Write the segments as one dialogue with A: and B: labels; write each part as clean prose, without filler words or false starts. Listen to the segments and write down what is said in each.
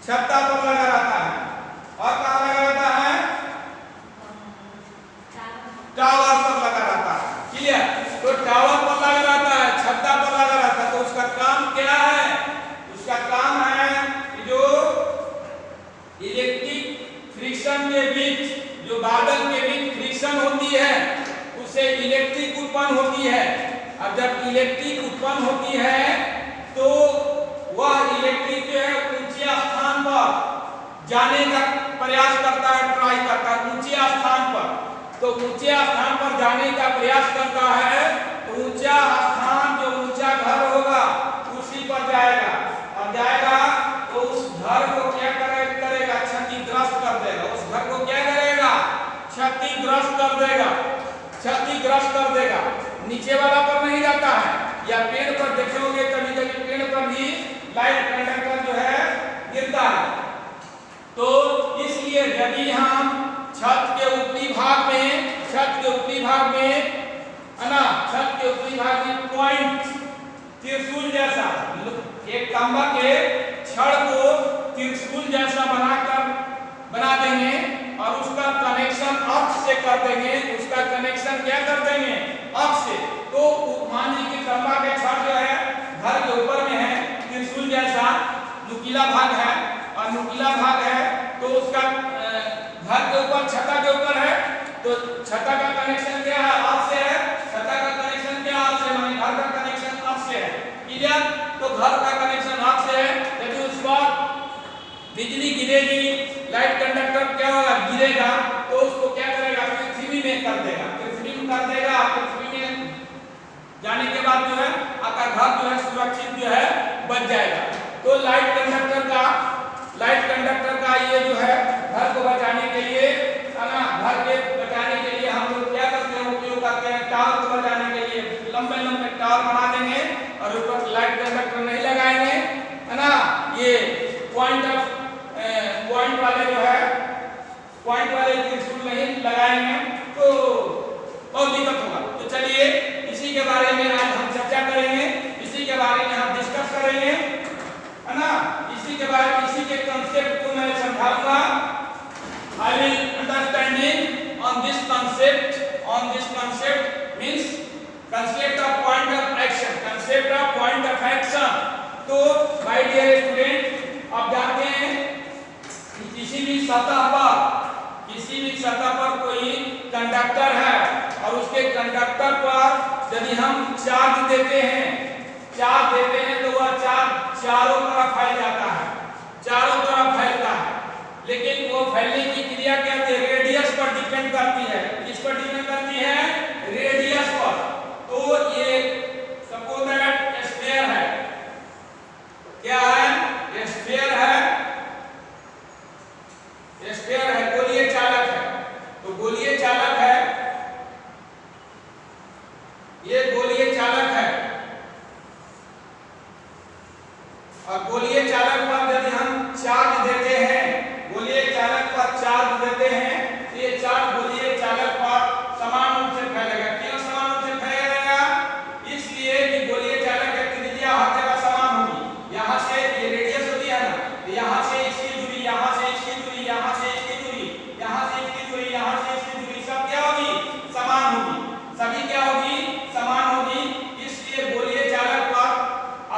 A: छत्ता पर लगा रहता है। और कहाँ लगा रहता है? टावर पर लगा रहता है। क्लियर? तो टावर पर लगा रहता है, छत्ता पर लगा रहता है, तो उसका काम क्या है? उसका काम है कि जो इलेक्ट्रिक फ्रिक्शन के बीच, जो बादल के बीच फ्रिक्शन होती है, उससे इलेक्ट्रिक उत्पन्न होती है। अब जब इलेक्ट्रिक उत्पन्न होती है तो वह इलेक्ट्रिक जो है ऊंचे स्थान पर जाने का प्रयास करता है, ट्राई करता है ऊंचे स्थान पर। तो ऊंचे स्थान पर जाने का प्रयास करता है, तो ऊंचा स्थान जो ऊंचा घर होगा उसी पर जाएगा, और जाएगा तो उस घर को क्या करेगा? क्षतिग्रस्त कर देगा। उस घर को क्या करेगा? क्षतिग्रस्त कर देगा, क्षतिग्रस्त कर देगा। नीचे वाला पर नहीं जाता है। या पेड़ पर देखे होंगे, कभी कभी पेड़ पर भी लाइट कंडक्टर जो है गिरता है। तो इसलिए यदि हम छत के ऊपरी भाग में है ना, छत के ऊपरी भाग में पॉइंट त्रिशूल जैसा एक तांबा के छड़ को त्रिशूल जैसा बना देंगे और उसका कनेक्शन अक्ष से कर देंगे। उसका कनेक्शन क्या कर देंगे? अक्ष से। तो मान लीजिए कि तांबा के छड़ जो है घर के ऊपर में है, त्रिशूल जैसा नुकीला भाग है, और नुकीला भाग है तो उसका घर के ऊपर, छत्ता के ऊपर है, तो छत्ता का कनेक्शन क्या है? अक्ष से है। छत्ता का कनेक्शन क्या? अक्ष से, माने घर का कनेक्शन अक्ष से है। क्लियर? तो घर का कनेक्शन अक्ष से है। यदि उस पर बिजली गिरेगी, लाइट कंडक्टर क्या होगा? गिरेगा, तो उसको क्या करेगा? पृथ्वी में कर देगा। पृथ्वी में कर देगा। पृथ्वी में जाने के बाद जो है आपका घर जो है सुरक्षित जो है बच जाएगा। तो लाइट कंडक्टर का ये जो है घर को बचाने के लिए, घर के बचाने के लिए हम लोग क्या करते हैं? उपयोग करते हैं टावर को बचाने के लिए। लंबे लंबे टावर बना देंगे और ऊपर लाइट कंडक्टर नहीं लगाएंगे, है ना। ये पॉइंट वाले जो है पॉइंट वाले त्रिशूल नहीं लगाएंगे तो बहुत दिक्कत होगा। तो चलिए इसी के बारे में आज हम चर्चा करेंगे, इसी के बारे में हम डिस्कस करेंगे, है ना। इसी के कंसेप्ट को मैं समझाऊंगा। I will understanding on this concept means concept of point of action, तो my dear student, आप जानते हैं किसी भी सतह पर कोई कंडक्टर है और उसके कंडक्टर पर यदि हम चार्ज देते हैं तो वह चार्ज चारों तरफ फैल जाता है, चारों तरफ फैलता है। लेकिन वो फैलने की क्रिया क्या है? रेडियस पर डिपेंड करती है। किस पर डिपेंड करती है? रेडियस पर। तो ये सपोज दैट स्फीयर है, क्या है? स्फीयर है, गोलीय चालक है। तो गोलीय चालक है, ये गोलीय चालक है, और गोलीय चालक पर यदि हम चार्ज देते हैं, गोलीय चालक पर चार्ज देते हैं, तो ये चार्ज गोलीय चालक पर समान रूप से फैलेगा। क्यों समान रूप से फैलेगा? इसलिए कि गोलीय चालक की त्रिज्या हर जगह समान होगी। यहाँ से ये रेडियस होती है ना, तो यहाँ से इसकी दूरी, यहाँ से इसकी दूरी, यहाँ से इसकी दूरी, यहाँ से इसकी दूरी, यहाँ से इसकी दूरी, सब क्या होगी? समान होगी। सभी क्या होगी? समान होगी। इसलिए गोलीय चालक पर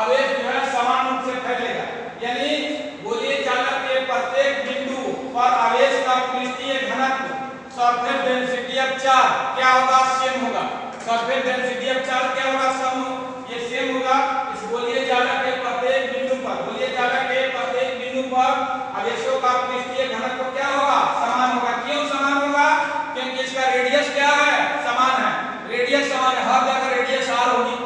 A: आवेश जो है समान रूप से फैलेगा। यानी गोलीय चालक के प्रत्येक बिंदु पर आवेश का पृष्ठीय घनत्व सरफेस डेंसिटी ऑफ चार्ज क्या होगा? सेम होगा। सरफेस डेंसिटी ऑफ चार्ज क्या होगा? ये सेम होगा। इस गोलीय चालक के प्रत्येक बिंदु पर आवेशों का पृष्ठीय घनत्व क्या होगा? समान होगा। क्यों समान होगा? क्योंकि इसका रेडियस क्या है? समान है। रेडियस समान है, हर जगह रेडियस r होगी।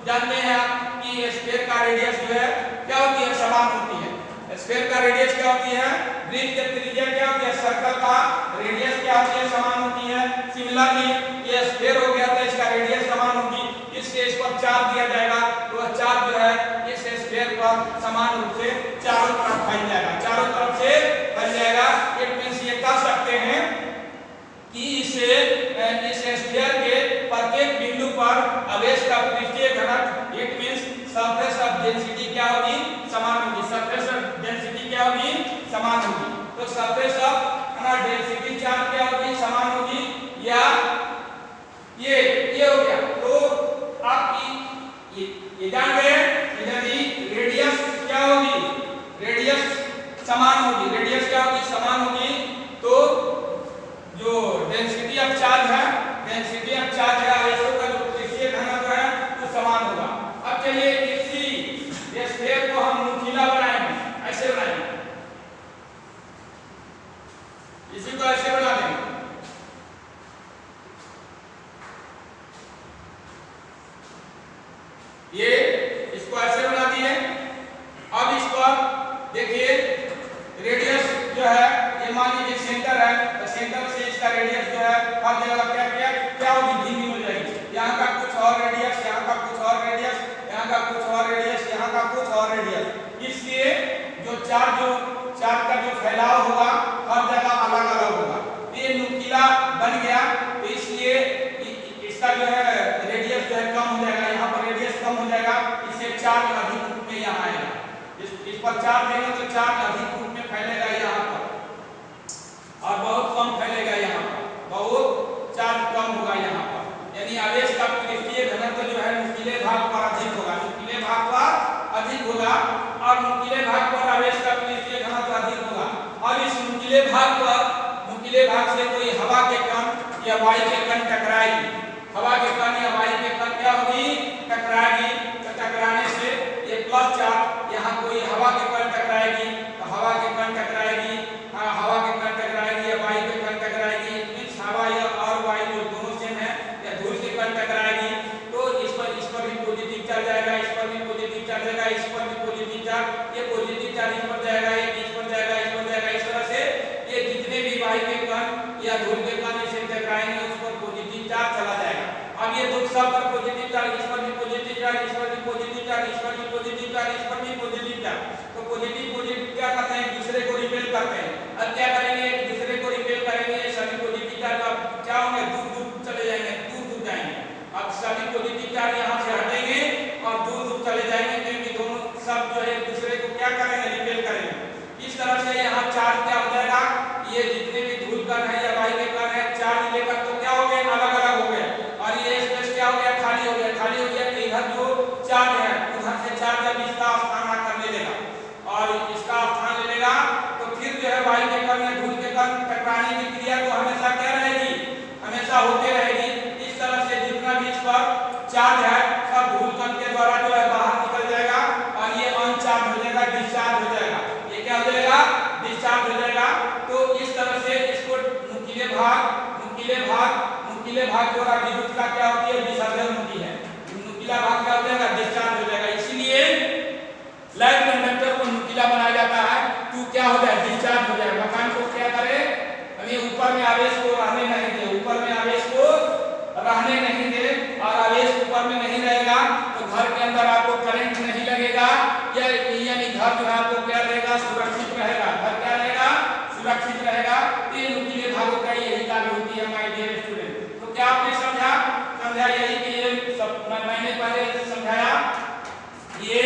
A: जानते हैं आप कि स्फीयर का रेडियस जो है क्या होती है? समान होती है। स्फीयर का रेडियस क्या होती है? वृत्त की त्रिज्या क्या होती है? सर्कल का रेडियस क्या होती है? समान होती है। सिमिलरली ये स्फीयर हो गया तो इसका रेडियस समान होगी। इसलिए इस पर चार्ज दिया जाएगा तो वह चार्ज जो है इस स्फीयर पर समान रूप से चारों तरफ फैल जाएगा, चारों तरफ से फैल जाएगा। इट मींस ये कह सकते हैं कि इस स्फीयर के प्रत्येक बिंदु पर आवेश का पृष्ठीय घनत्व it means surface of density क्या होगी? समान होगी। सरफेस ऑफ डेंसिटी क्या होगी? सरफेस ऑफ है ना डेंसिटी चार्ज क्या होगी, समान होगी, या ये हो गया। तो आप ये जान गए यदि रेडियस क्या होगी, रेडियस समान होगी, रेडियस क्या होगी, समान होगी, तो जो डेंसिटी ऑफ चार्ज है, डेंसिटी ऑफ चार्ज है आवेशों का जो पृष्ठीय घनत्व है वो समान होगा। अब चलिए इसी स्फीयर को हम नुकीला बनाएंगे, ऐसे बनाएंगे, इसी को ऐसे बना देंगे। ये इसको ऐसे बना दिए। अब इस पर देखिए रेडियस जो है ये मान लीजिए सेंटर है, तो सेंटर से इसका रेडियस जो है हर जगह क्या होगी, धीमी हो जाएगी। यहाँ का कुछ और रेडियस, यहाँ का कुछ और रेडियस, यहाँ का कुछ और रेडियस, यहाँ का कुछ और रेडियस। इसलिए जो चार्ज का जो फैलाव होगा हर जगह अलग अलग होगा। ये नुकीला बन गया, तो इसलिए इसका जो है रेडियस जो है कम हो जाएगा, यहाँ पर रेडियस कम हो जाएगा, इससे चार्ज अधिक रूप में यहाँ आएगा। इस पर चार्ज देंगे तो चार्ज अधिक रूप में फैलेगा यहाँ पर, और बहुत कम फैलेगा यहाँ पर, बहुत चार्ज कम होगा यहाँ पर। यानी आवेश का पृष्ठीय घनत्व जो है नुकीले भाग पर अधिक होगा, नुकीले भाग पर अधिक होगा, और नुकीले भाग पर आवेश का पृष्ठीय घनत्व अधिक होगा। अब इस नुकीले भाग से कोई हवा के कण या वायु के कण टकराएगी, हवा के कण या वायु के कण क्या होगी, टकराएगी। तो टकराने से ये प्लस चार्ज, यहाँ कोई हवा के कण टकराएगी, तो हवा के कण टकराएगी, हवा के कण टकराएगी या वायु के कण टकराएगी, मींस हवा या और वायु जो दोनों सेम है, या धूल के कण टकराएगी, तो इस पर भी पॉजिटिव चार्ज आएगा, इस पर भी पॉजिटिव चार्ज आएगा, इस पर भी पॉजिटिव चार्ज, ये पॉजिटिव चार्ज इस पर जाएगा, ये इस पर जाएगा, इस पर जाएगा। इस तरह से ये जितने भी वायु के कण या धूल के कण इसे टकराएंगे उस पर पॉजिटिव चार्ज चला जाएगा। अब ये दो सब पर पॉजिटिव चार्ज, इस पर भी पॉजिटिव चार्ज, इस पर भी पॉजिटिव चार्ज, इस पर भी पॉजिटिव चार्ज, इस पर भी पॉजिटिव चार्ज। तो पॉजिटिव क्या करते हैं, दूसरे को रिपेल करते हैं। अब क्या करेंगे, एक दूसरे को रिपेल करेंगे, सभी पॉजिटिव चार्ज अब क्या होंगे, दूर दूर चले जाएंगे, दूर दूर जाएंगे। अब सभी पॉजिटिव चार्ज यहाँ से हटेंगे और दूर दूर चले जाएंगे, क्योंकि दोनों सब जो है एक दूसरे को क्या करेंगे, रिपेल करेंगे। इस तरह से यहाँ चार्ज क्या हो जाएगा, ये जितने भी धूल कण है या वायु के कण है, चार्ज लेकर तो क्या हो गए, अलग अलग हो गए, और ये स्पेस क्या हो गया, खाली हो गया। खाली हो गया तो इधर जो चार्ज है उधर से चार्ज अब इसका स्थान आकर ले लेगा, और इसका स्थान ले लेगा, तो फिर जो है वायु के कण या धूल के कण टकराने की क्रिया तो हमेशा क्या रहेगी, हमेशा होते रहेगी। इस तरह से जितना भी इस पर चार्ज है सब धूल कण के द्वारा जो है बाहर निकल जाएगा, और ये अनचार्ज हो जाएगा, डिस्चार्ज हो जाएगा। ये क्या हो जाएगा, डिस्चार्ज हो जाएगा। तो इस तरह से इसको नुकीले भाग द्वारा विद्युत का क्या होती है, विसर्जन होती है। नुकीला भाग क्या हो जाएगा, डिस्चार्ज हो जाएगा। इसीलिए लाइट कंडक्टर को नुकीला बनाया जाता है, तो क्या हो जाए, डिस्चार्ज हो जाए। मकान को क्या करे, हमें ऊपर में आवेश को रहने नहीं दे, ऊपर में आवेश को रहने नहीं दे, और आवेश ऊपर में नहीं रहेगा तो घर के अंदर आपको करंट नहीं लगेगा, यानी घर जो है आपको क्या रहेगा, सुरक्षित रहेगा। घर क्या रहेगा, सुरक्षित रहेगा। ये नुकीले भागों का यही कार्य होती है माय डियर स्टूडेंट। तो क्या आपने समझा यही कि ये सब मैंने पहले समझाया, ये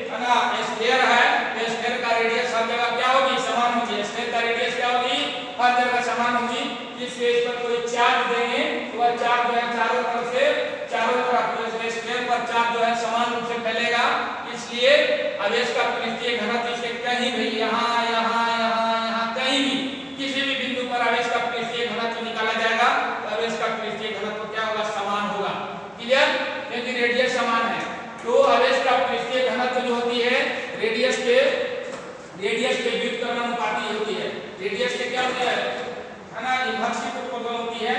A: है ना स्फीयर है, स्फीयर का रेडियस हर जगह क्या होगी, समान होगी। स्फीयर का रेडियस क्या होगी, हर जगह समान होगी। जिससे इस पर कोई चार्ज देंगे तो वह चार्ज जो है चारों तरफ स्फीयर पर चार्ज जो है समान रूप से फैलेगा। इसलिए आवेश का पृष्ठीय घनत्व इसके कहीं भी यहाँ कहीं भी किसी भी बिंदु पर आवेश का पृष्ठीय घनत्व निकाला जाएगा, तो आवेश का पृष्ठीय घनत्व क्या होगा, समान होगा। क्लियर, क्योंकि रेडियस समान है। तो आवेश का पृष्ठीय घनत्व जो होती है रेडियस के व्युत्क्रमानुपाती होती है। रेडियस के क्या होती है ना, इनवर्सली प्रोपोर्शनल होती है।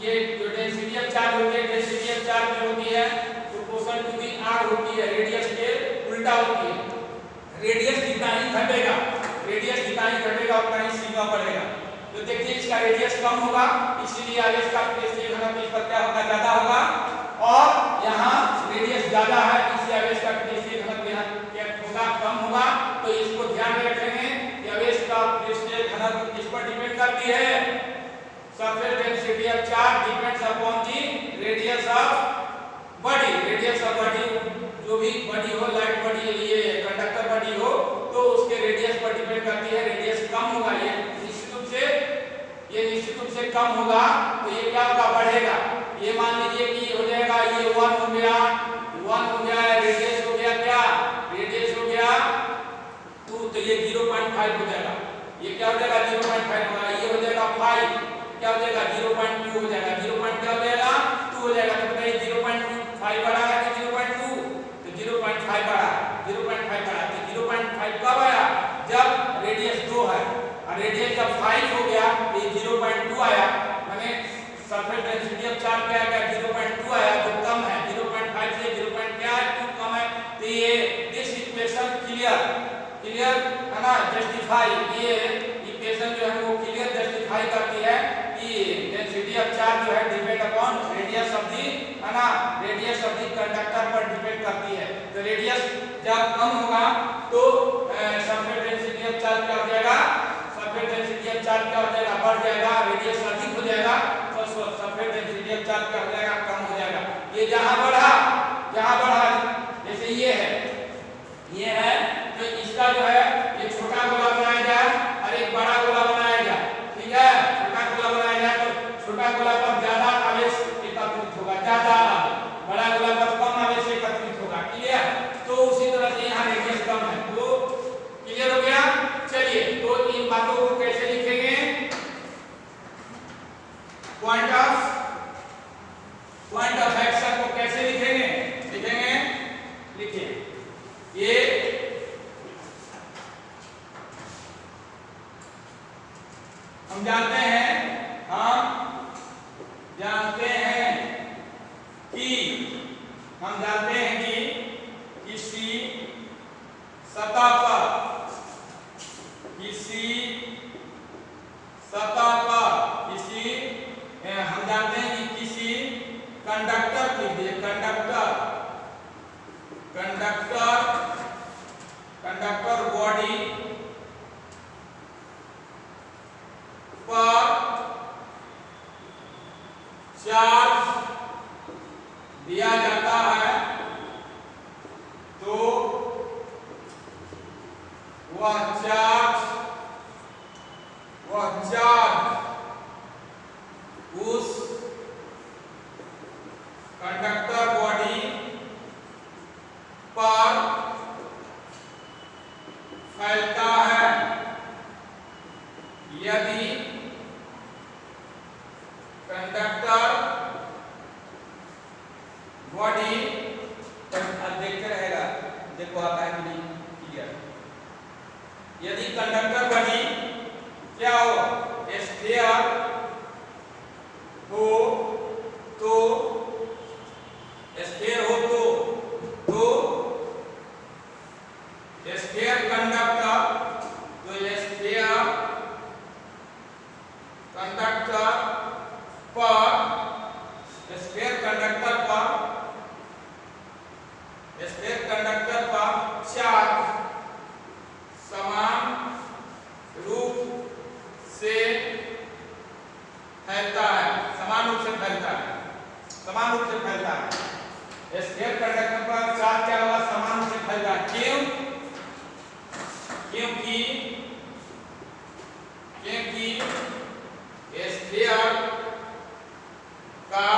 A: ये जो डेंसिटी ऑफ चार्ज होती है, डेंसिटी ऑफ चार्ज जो होती है प्रोपोर्शनल टू दी आर होती है, रेडियस के उल्टा होती है। रेडियस जितना ही घटेगा उतना ही सीमा बढ़ेगा। तो देखिए इसका रेडियस कम होगा, इसीलिए आवेश का पृष्ठीय घनत्व इस पर क्या होगा, ज्यादा होगा, और यहाँ रेडियस ज्यादा है इसलिए आवेश का पृष्ठीय घनत्व यहाँ क्या होगा, कम होगा। तो इसको ध्यान में रखेंगे कि आवेश का पृष्ठीय घनत्व किस पर डिपेंड करती है, surface density of charge depends upon the radius of body। radius of body जो भी बॉडी हो, लाइट बॉडी, ये कंडक्टर बॉडी हो, तो उसके रेडियस पर डिपेंड करती है। रेडियस कम होगा, ये कम होगा तो ये क्या होगा, बढ़ेगा। ये मान लीजिए कि हो जाएगा, ये 1 हो गया, 1 हो गया, रेडियस हो गया, क्या रेडियस हो गया 2, तो ये 0.5 हो जाएगा। ये क्या हो जाएगा, 0.5 होगा। ये हो जाएगा 5, क्या हो जाएगा 0.2 हो जाएगा। 0. क्या हो जाएगा 2 हो जाएगा। तो बताइए 0.5 बढ़ा है कि 0.2, तो 0.5 बढ़ा, 0.5 बढ़ा। तो 0.5 कब आया, जब रेडियस 2 है और रेडियस जब 5 हो गया तो ये 0.2 आया, माने सरफेस डेंसिटी ऑफ चार्ज क्या आ गया, 0.2 आया, जो कम है। 0.5 से 0.2 कम है। तो ये दिस इक्वेशन क्लियर है ना, जस्टिफाई, ये इक्वेशन जो है वो क्लियर जस्टिफाई करती है कि डेंसिटी ऑफ चार्ज जो है depend upon radius of the, है ना, रेडियस ऑफ दी कंडक्टर पर डिपेंड करती है। तो रेडियस जब कम होगा तो सरफेस डेंसिटी ऑफ चार्ज क्या हो जाएगा, सरफेस डेंसिटी ऑफ चार्ज क्या हो जाएगा, बढ़ जाएगा। रेडियस अधिक हो जाएगा तो सरफेस डेंसिटी ऑफ चार्ज क्या हो जाएगा, कम हो जाएगा। ये जहां बढ़ा जैसे ये है तो इसका जो है ये छोटा गोला बनाया जाए और एक बड़ा गोला बनाया जाए, ठीक है। छोटा गोला बनाया जाए तो छोटा गोला पर ज्यादा आवेश एकत्रित होगा, ज्यादा, बड़ा गोला पर कम आवेश एकत्रित होगा, क्लियर। तो उसी तरह से यहाँ रेडियस कम है, तो क्लियर हो गया। चलिए, तो इन बातों को कैसे लिखेंगे, पॉइंट ऑफ एक्शन को कैसे लिखेंगे, लिखिए। ये हम जानते हैं कि किसी सतह पर हम जानते हैं कि किसी कंडक्टर बॉडी पर चार्ज दिया जाता है तो वह चार्ज उस कंडक्टर बॉडी पर फैलता है यदि कंडक्टर बॉडी, देखते रहेगा, देखो आता है कि नहीं, क्लियर। यदि कंडक्टर बॉडी क्या हो, स्फीयर हो तो स्फीयर कंडक्टर, तो स्फीयर कंडक्टर पर चार्ज समान रूप से फैलता है। स्फीयर कंडक्टर पर चार्ज क्या होगा, समान रूप से फैलता है। क्योंकि स्फीयर का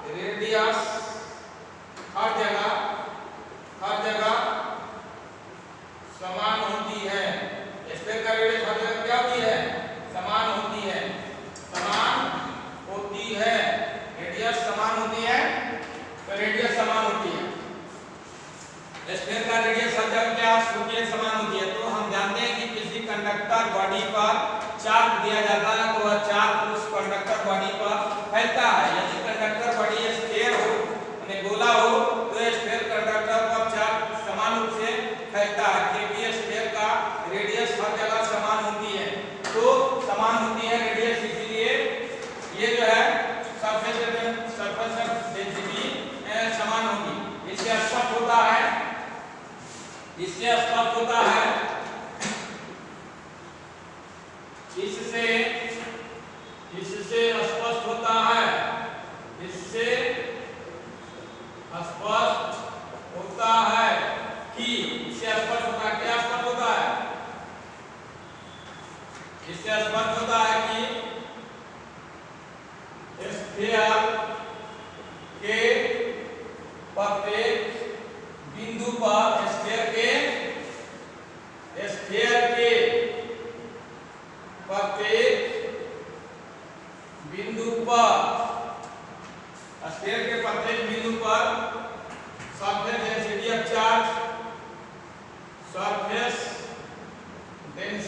A: रेडियस हर जगह समान होती है। स्फीयर का रेडियस हर जगह क्या होती है, समान होती है। रेडियस समान होती है, तो रेडियस समान होती है। स्फीयर का रेडियस हर जगह क्या होती है, समान होती है। तो हम जानते हैं कि किसी कंडक्टर बॉडी पर चार्ज दिया जाता है तो वह चार्ज उस कंडक्टर बॉडी पर फैलता है। यदि कंडक्टर बॉडी स्फीयर हो, यानी गोला हो, तो स्फीयर कंडक्टर पर चार्ज समान रूप से फैलता है। क्योंकि स्फीयर का रेडियस हर जगह समान होती है, तो समान होती है रेडियस, इसीलिए ये जो है सरफेस डेंसिटी समान होगी। इससे स्पष्ट होता है इससे स्पष्ट होता है कि इससे स्पष्ट होता है, क्या स्पष्ट होता है, इससे स्पष्ट होता है कि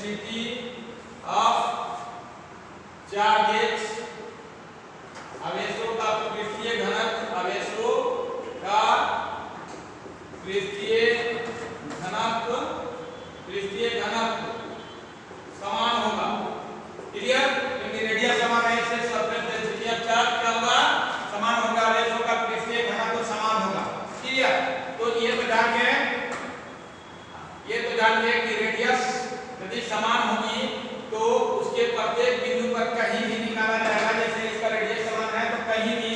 A: डेंसिटी ऑफ चार्जेस, आवेशों का पृष्ठीय घनत्व, आवेशों का पृष्ठीय घनत्व समान होगा। क्लियर? क्योंकि रेडियस समान है इससे सरफेस डेंसिटी ऑफ चार्ज क्या होगा? समान होगा, आवेशों का पृष्ठीय घनत्व समान होगा। क्लियर? तो ये तो जान गए कि रेडियस यदि समान होगी तो उसके प्रत्येक बिंदु पर कहीं भी निकाला जाएगा, जैसे इसका रेडियस समान है तो कहीं भी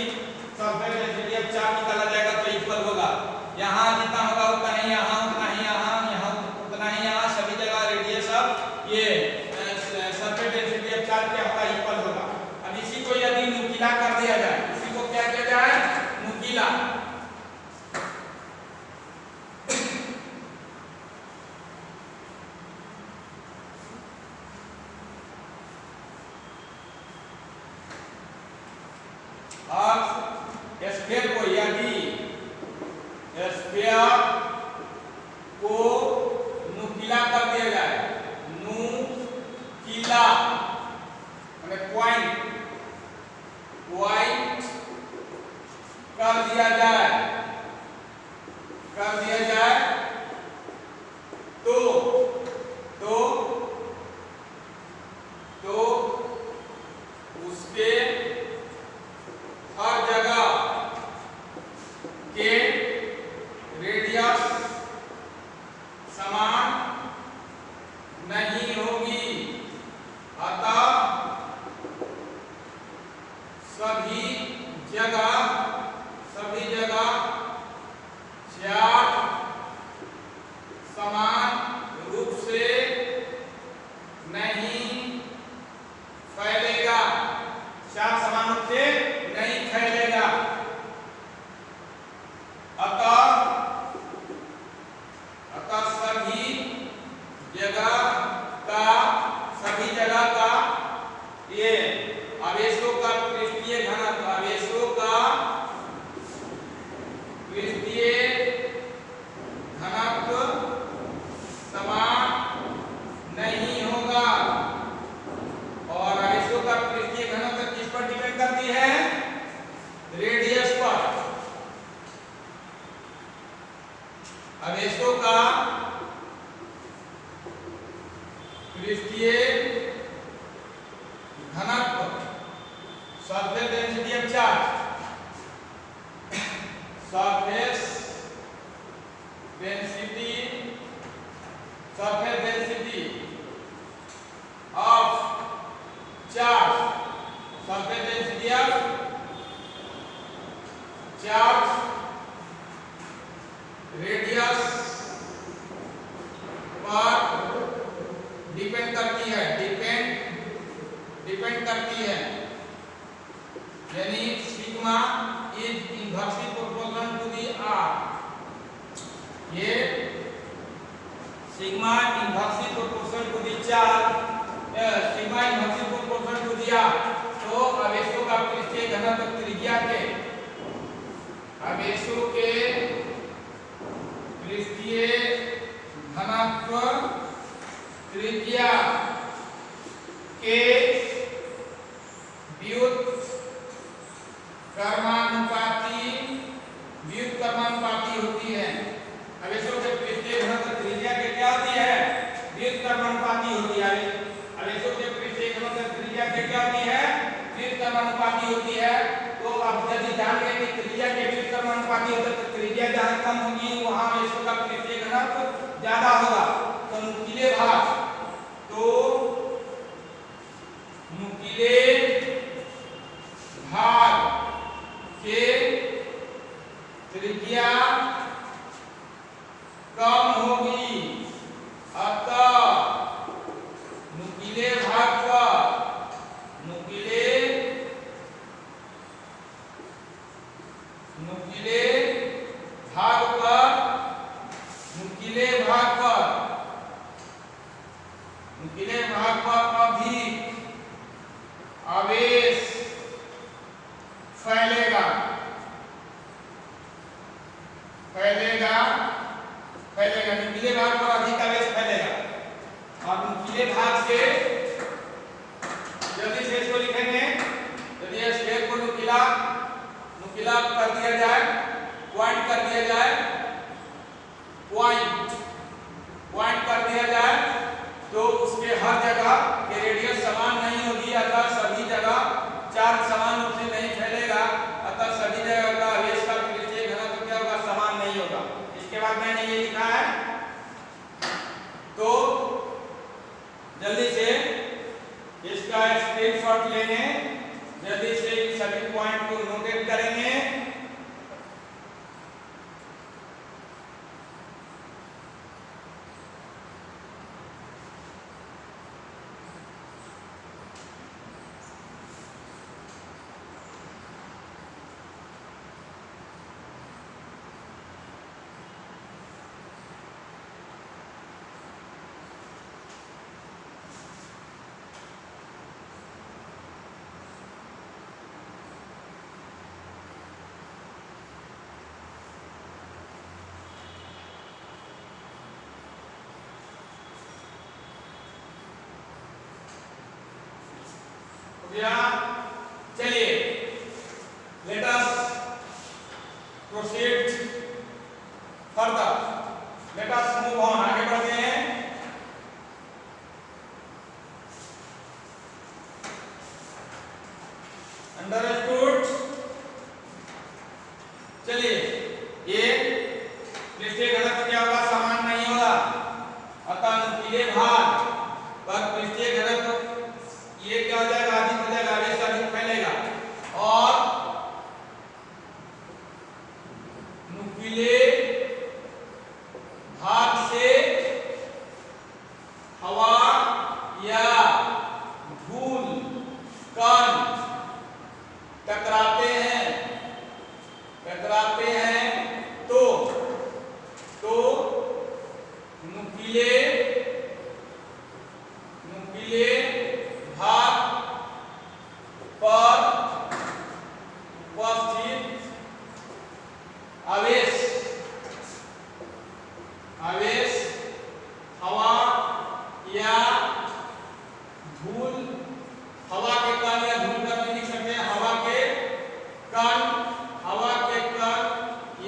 A: सरफेस डेंसिटी ऑफ चार्ज निकाला जाएगा तो इक्वल होगा। यहाँ जितना होगा उतना ही यहाँ, उतना ही यहाँ, यहाँ उतना ही यहाँ, सभी जगह रेडियस ऑफ ये सरफेस डेंसिटी ऑफ चार्ज क्या होगा? इक्वल होगा। अब इसी को यदि नुकीला कर दिया जाए, इसी को क्या किया जाए? नुकीला। स्फीयर को यदि स्फीयर को नुकीला कर दिया जाए, नुकीला माने पॉइंट कर दिया जाए तो उसके हर जगह के रेडियस समान नहीं होगी, अतः सभी जगह चार्ज समान रूप से नहीं फैलेगा, चार्ज समान रूप से नहीं फैलेगा। अतः सभी जगह का ये आवेशों का पृष्ठीय घनत्व समान नहीं होगा। और आवेशों का पृष्ठीय घनत्व किस पर डिपेंड करती है? रेडियस पर। आवेशों का पृष्ठीय घनत्व, surface density of charge, surface density of charge, surface density of charge radius पर डिपेंड करती है, यानी sigma is inversely proportional to the R. ये sigma inversely proportional to the charge, sigma inversely proportional to the R. तो आवेशों का पृष्ठीय घनत्व त्रिज्या के, आवेशों के पृष्ठीय घनत्व त्रिज्या के व्युत्क्रमानुपाती होती है। आवेशों के पृष्ठीय घनत्व त्रिज्या के क्या होती है? व्युत्क्रमानुपाती होती है। आवेशों के पृष्ठीय घनत्व त्रिज्या के क्या होती है? व्युत्क्रमानुपाती होती है। तो अब यदि जान गए कि त्रिज्या के व्युत्क्रमानुपाती होता है तो त्रिज्या जहाँ कम होगी वहाँ आवेशों का पृष्ठीय घनत्व ज्यादा होगा। तो नुकीले भाग के त्रिज्या कम होगी, अतः नुकीले भाग पर अधिक आवेश फैलेगा, नुकीले भाग पर अधिक आवेश फैलेगा। और नुकीले भाग से जल्दी से इसको लिखेंगे। यदि इस स्फीयर को नुकीला कर दिया जाए, पॉइंट कर दिया जाए, पॉइंट कर दिया जाए तो उसके हर जगह के रेडियस समान नहीं होगी, अतः सभी जगह चार्ज समान रूप से नहीं फैलेगा, अतः सभी जगह का आवेश का पृष्ठीय घनत्व क्या होगा, समान नहीं होगा। इसके बाद मैंने ये लिखा है, तो जल्दी से इसका स्क्रीनशॉट लेंगे, जल्दी से सभी पॉइंट को नोटेट करेंगे। चलिए let us proceed further, let us move on, आगे बढ़ते हैं। Understood? चलिए ये पृष्ठीय घनत्व क्या होगा, समान नहीं होगा, अतः नुकीले भाग पर पृष्ठीय घनत्व ये क्या हो जाएगा, अधिक हो जाएगा, आवेश अधिक फैलेगा और नुकीले भाग से हवा या धूल कण टकराते हैं तो नुकीले भाग पर उपस्थित आवेश हवा या धूल, हवा के कण या धूल कण भी लिख सकते हैं, हवा के कण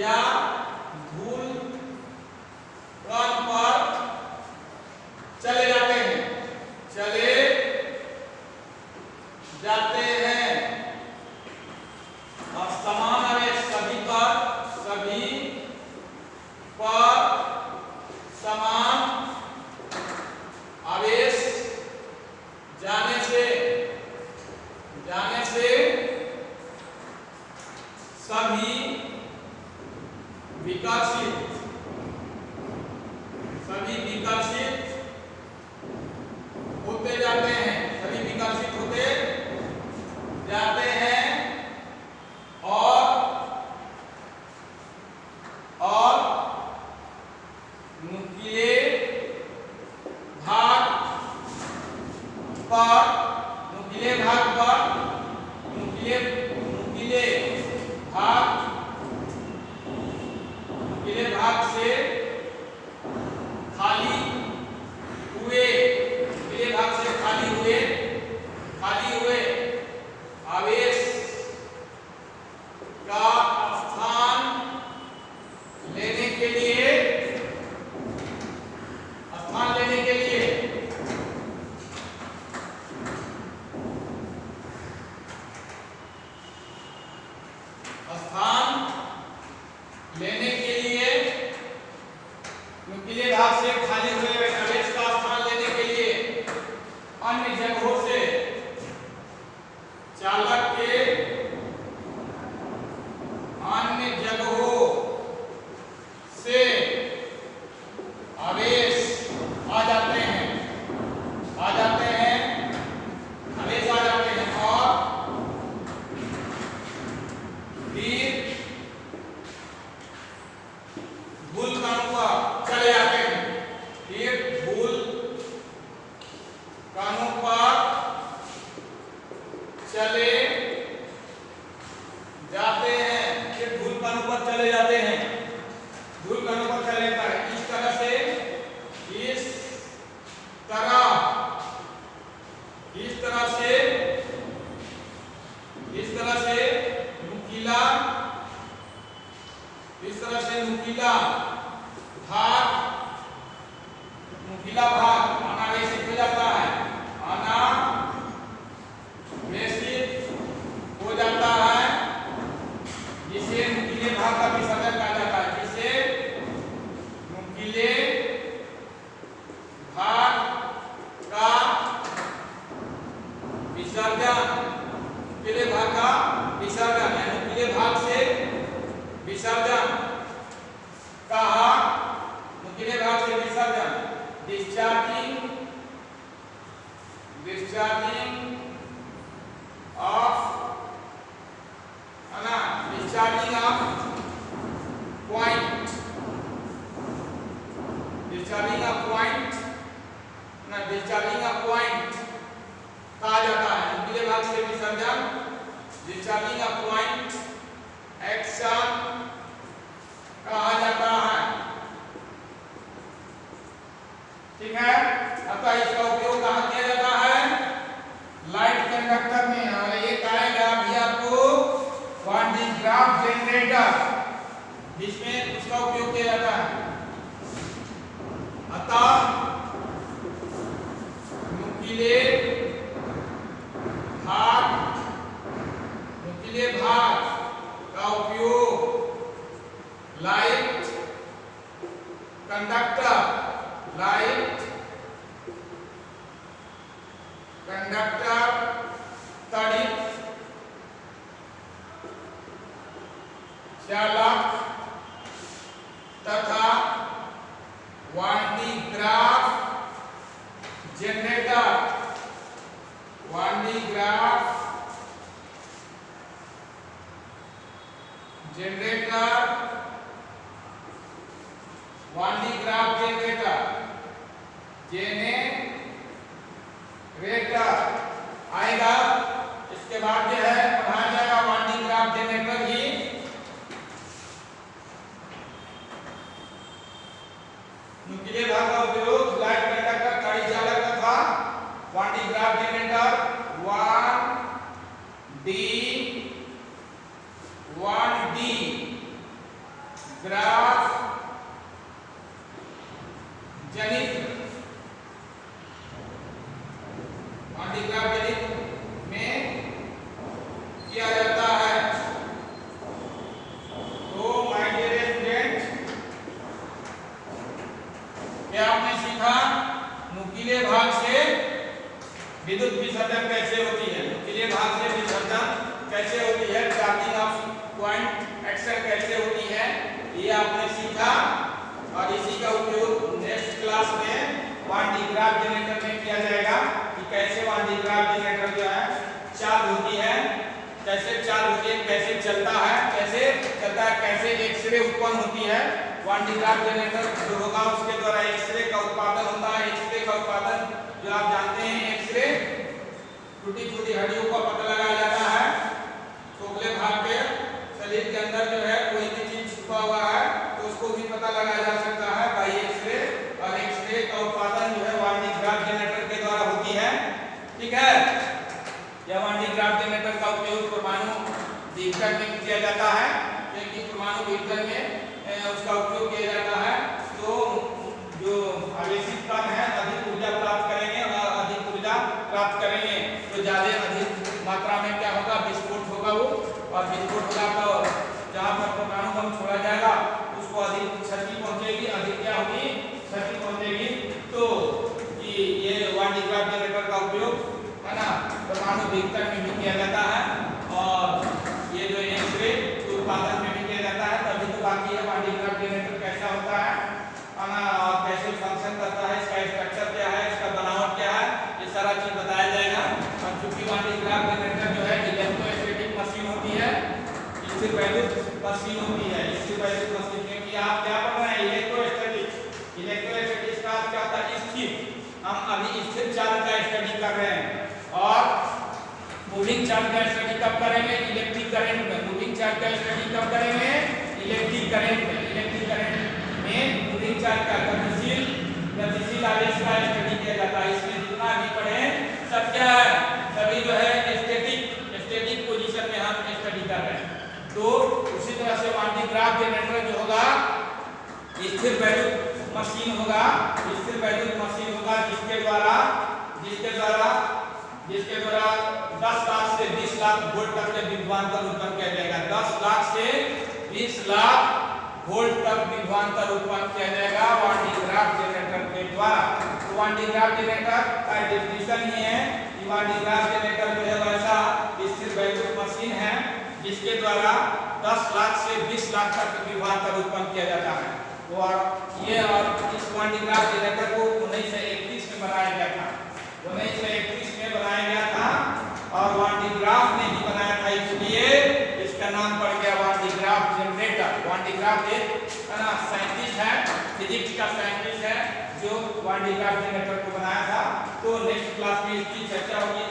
A: या धूल कण पर चले जाते हैं और समान आवेश सभी पर समान आवेश जाने से सभी विकसित होते जाते हैं, और नुकीले भाग पर नुकीले भाग से खाली हुए आवेश का स्थान लेने के लिए नुकीला भाग, नुकीला भाग अनावेशित हो जाता है, अनावेशित हो जाता है, जिसे नुकीले भाग का विसर्जन कहा जाता है, जिसे नुकीले भाग का विसर्जन, नुकीले भाग का विसर्जन है, नुकीले भाग से विसर्जन कहा, नुकीले भाग से विसर्जन, डिस्चार्जिंग ऑफ है ना, discharging of point, discharging of point ना, डिस्चार्जिंग ऑफ पॉइंट कहा जाता है, नुकीले भाग से विसर्जन डिस्चार्जिंग ऑफ पॉइंट एक्शन कहा जाता है। ठीक है, अतः इसका उपयोग कहाँ किया जाता है? लाइट कंडक्टर में। और ये आएगा भी आपको वान डी ग्राफ जनरेटर, जिसमें उसका उपयोग किया जाता है। अतः नुकीले भाग का उपयोग लाइट कंडक्टर तड़ित चालक तथा वान डी ग्राफ जनरेटर जेनरेटर आएगा। इसके बाद जो है पढ़ाया जाएगा वान डी ग्राफ जनरेटर ही। नुकीले भाग का उपयोग लाइट कंडक्टर तड़ित चालक तथा वान डी ग्राफ जनरेटर वान डी ग्राफ जनित में किया जाता है। तो माय डियर स्टूडेंट, क्या आपने सीखा नुकीले भाग से विद्युत विसर्जन कैसे होती है, नुकीले भाग से विसर्जन कैसे होती है, चार्जिंग ऑफ पॉइंट एक्शन कैसे होती है, ये आपने सीखा। और इसी का उपयोग नेक्स्ट क्लास में वान डी ग्राफ जनरेटर में किया जाएगा कि कैसे वान डी ग्राफ जनरेटर जो है चार्ज होती है, कैसे चार्ज होती है, कैसे चलता है, कैसे एक्सरे उत्पन्न होती है। वान डी ग्राफ जनरेटर जो होगा उसके द्वारा एक्सरे का उत्पादन होता है। एक्सरे का उत्पादन जो आप जानते हैं, एक्सरे टूटी फूटी हड्डियों का पता लगाया जाता है। खोखले भाग के शरीर के अंदर जो है कोई भी चीज छुपा हुआ है तो उसको भी पता लगाया जा सकता है बाई एक्सरे। और एक्सरे का उत्पादन जो है वान डी ग्राफ जनरेटर के द्वारा होती है। ठीक है, यह वान डी ग्राफ जनरेटर का उपयोग परमाणु विघटन में किया जाता है, क्योंकि परमाणु विघटन में उसका उपयोग किया जाता है। तो जो आवेशित कण है अधिक ऊर्जा प्राप्त करेंगे और अधिक ऊर्जा प्राप्त करेंगे तो ज्यादा अधिक मात्रा में क्या होगा, विस्फोट होगा वो। और विस्फोट होगा तो जहाँ पर परमाणु बम छोड़ा जाएगा उसको अधिक क्षति पहुंचेगी, अधिक क्या होगी, क्षति पहुंचेगी। तो ये वान डी ग्राफ जनरेटर का उपयोग है ना परमाणु विघटन में भी किया जाता है और ये जो एक्सरे उत्पादन में भी किया जाता है। तभी तो बाकी है वान डी ग्राफ जनरेटर कैसा होता है ना, और कैसे फंक्शन करता है, इसका स्ट्रक्चर क्या है, इसका बनावट क्या है, ये सारा चीज बताया जाएगा। और चूंकि वान डी ग्राफ जनरेटर जो है इलेक्ट्रोस्टैटिक मशीन होती है, स्थिर वैद्युत मशीन होती है, स्थिर वैद्युत मशीन। क्योंकि आप क्या पढ़ रहे हैं, इलेक्ट्रोस्टैटिक्स का क्या होता है, स्थिर। हम अभी स्थिर चार्ज का स्टडी कर रहे हैं और मूविंग चार्ज का स्टडी कब करेंगे, इलेक्ट्रिक करंट में। मूविंग चार्ज का स्टडी कब करेंगे, इलेक्ट्रिक करंट में। इलेक्ट्रिक करंट में मूविंग चार्ज का गतिशील आवेश का स्टडी किया जाता है। इसमें जितना भी पढ़े सब क्या है, सभी जो है स्टैटिक पोजीशन में हम स्टडी कर रहे हैं। तो उसी तरह से वान डी ग्राफ जनरेटर जो होगा मशीन होगा, स्थिर वैद्युत मशीन होगा जिसके द्वारा 10 लाख से 20 लाख वोल्ट तक के विभवांतर उत्पन्न किया जाएगा। 10 लाख से 20 लाख वोल्ट तक विभवांतर उत्पन्न किया जाएगा वान डी ग्राफ जनरेटर के द्वारा। तो वान डी ग्राफ जनरेटर का डेफिनेशन ये है कि वान डी ग्राफ जनरेटर जो है वैसा स्थिर वैद्युत मशीन है जिसके द्वारा 10 लाख से 20 लाख तक विभवांतर उत्पन्न किया जाता है। और इस वान डी ग्राफ जनरेटर को 1931 में बनाया गया था। 1931 में बनाया गया था और वान डी ग्राफ ने ही बनाया था, इसलिए इसका नाम पड़ गया वान डी ग्राफ जनरेटर। वान डी ग्राफ एक साइंटिस्ट है, फिजिक्स का साइंटिस्ट है जो वान डी ग्राफ जनरेटर को बनाया था। तो नेक्स्ट क्लास में इसकी चर्चा होगी,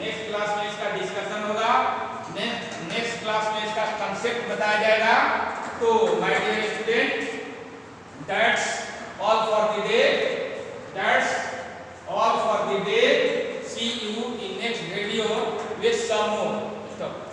A: नेक्स्ट क्लास में इसका डिस्कशन होगा, नेक्स्ट क्लास में इसका कांसेप्ट बताया जाएगा। तो my dear student, that's all for the day, that's all for the day. See you in next video with some more stuff.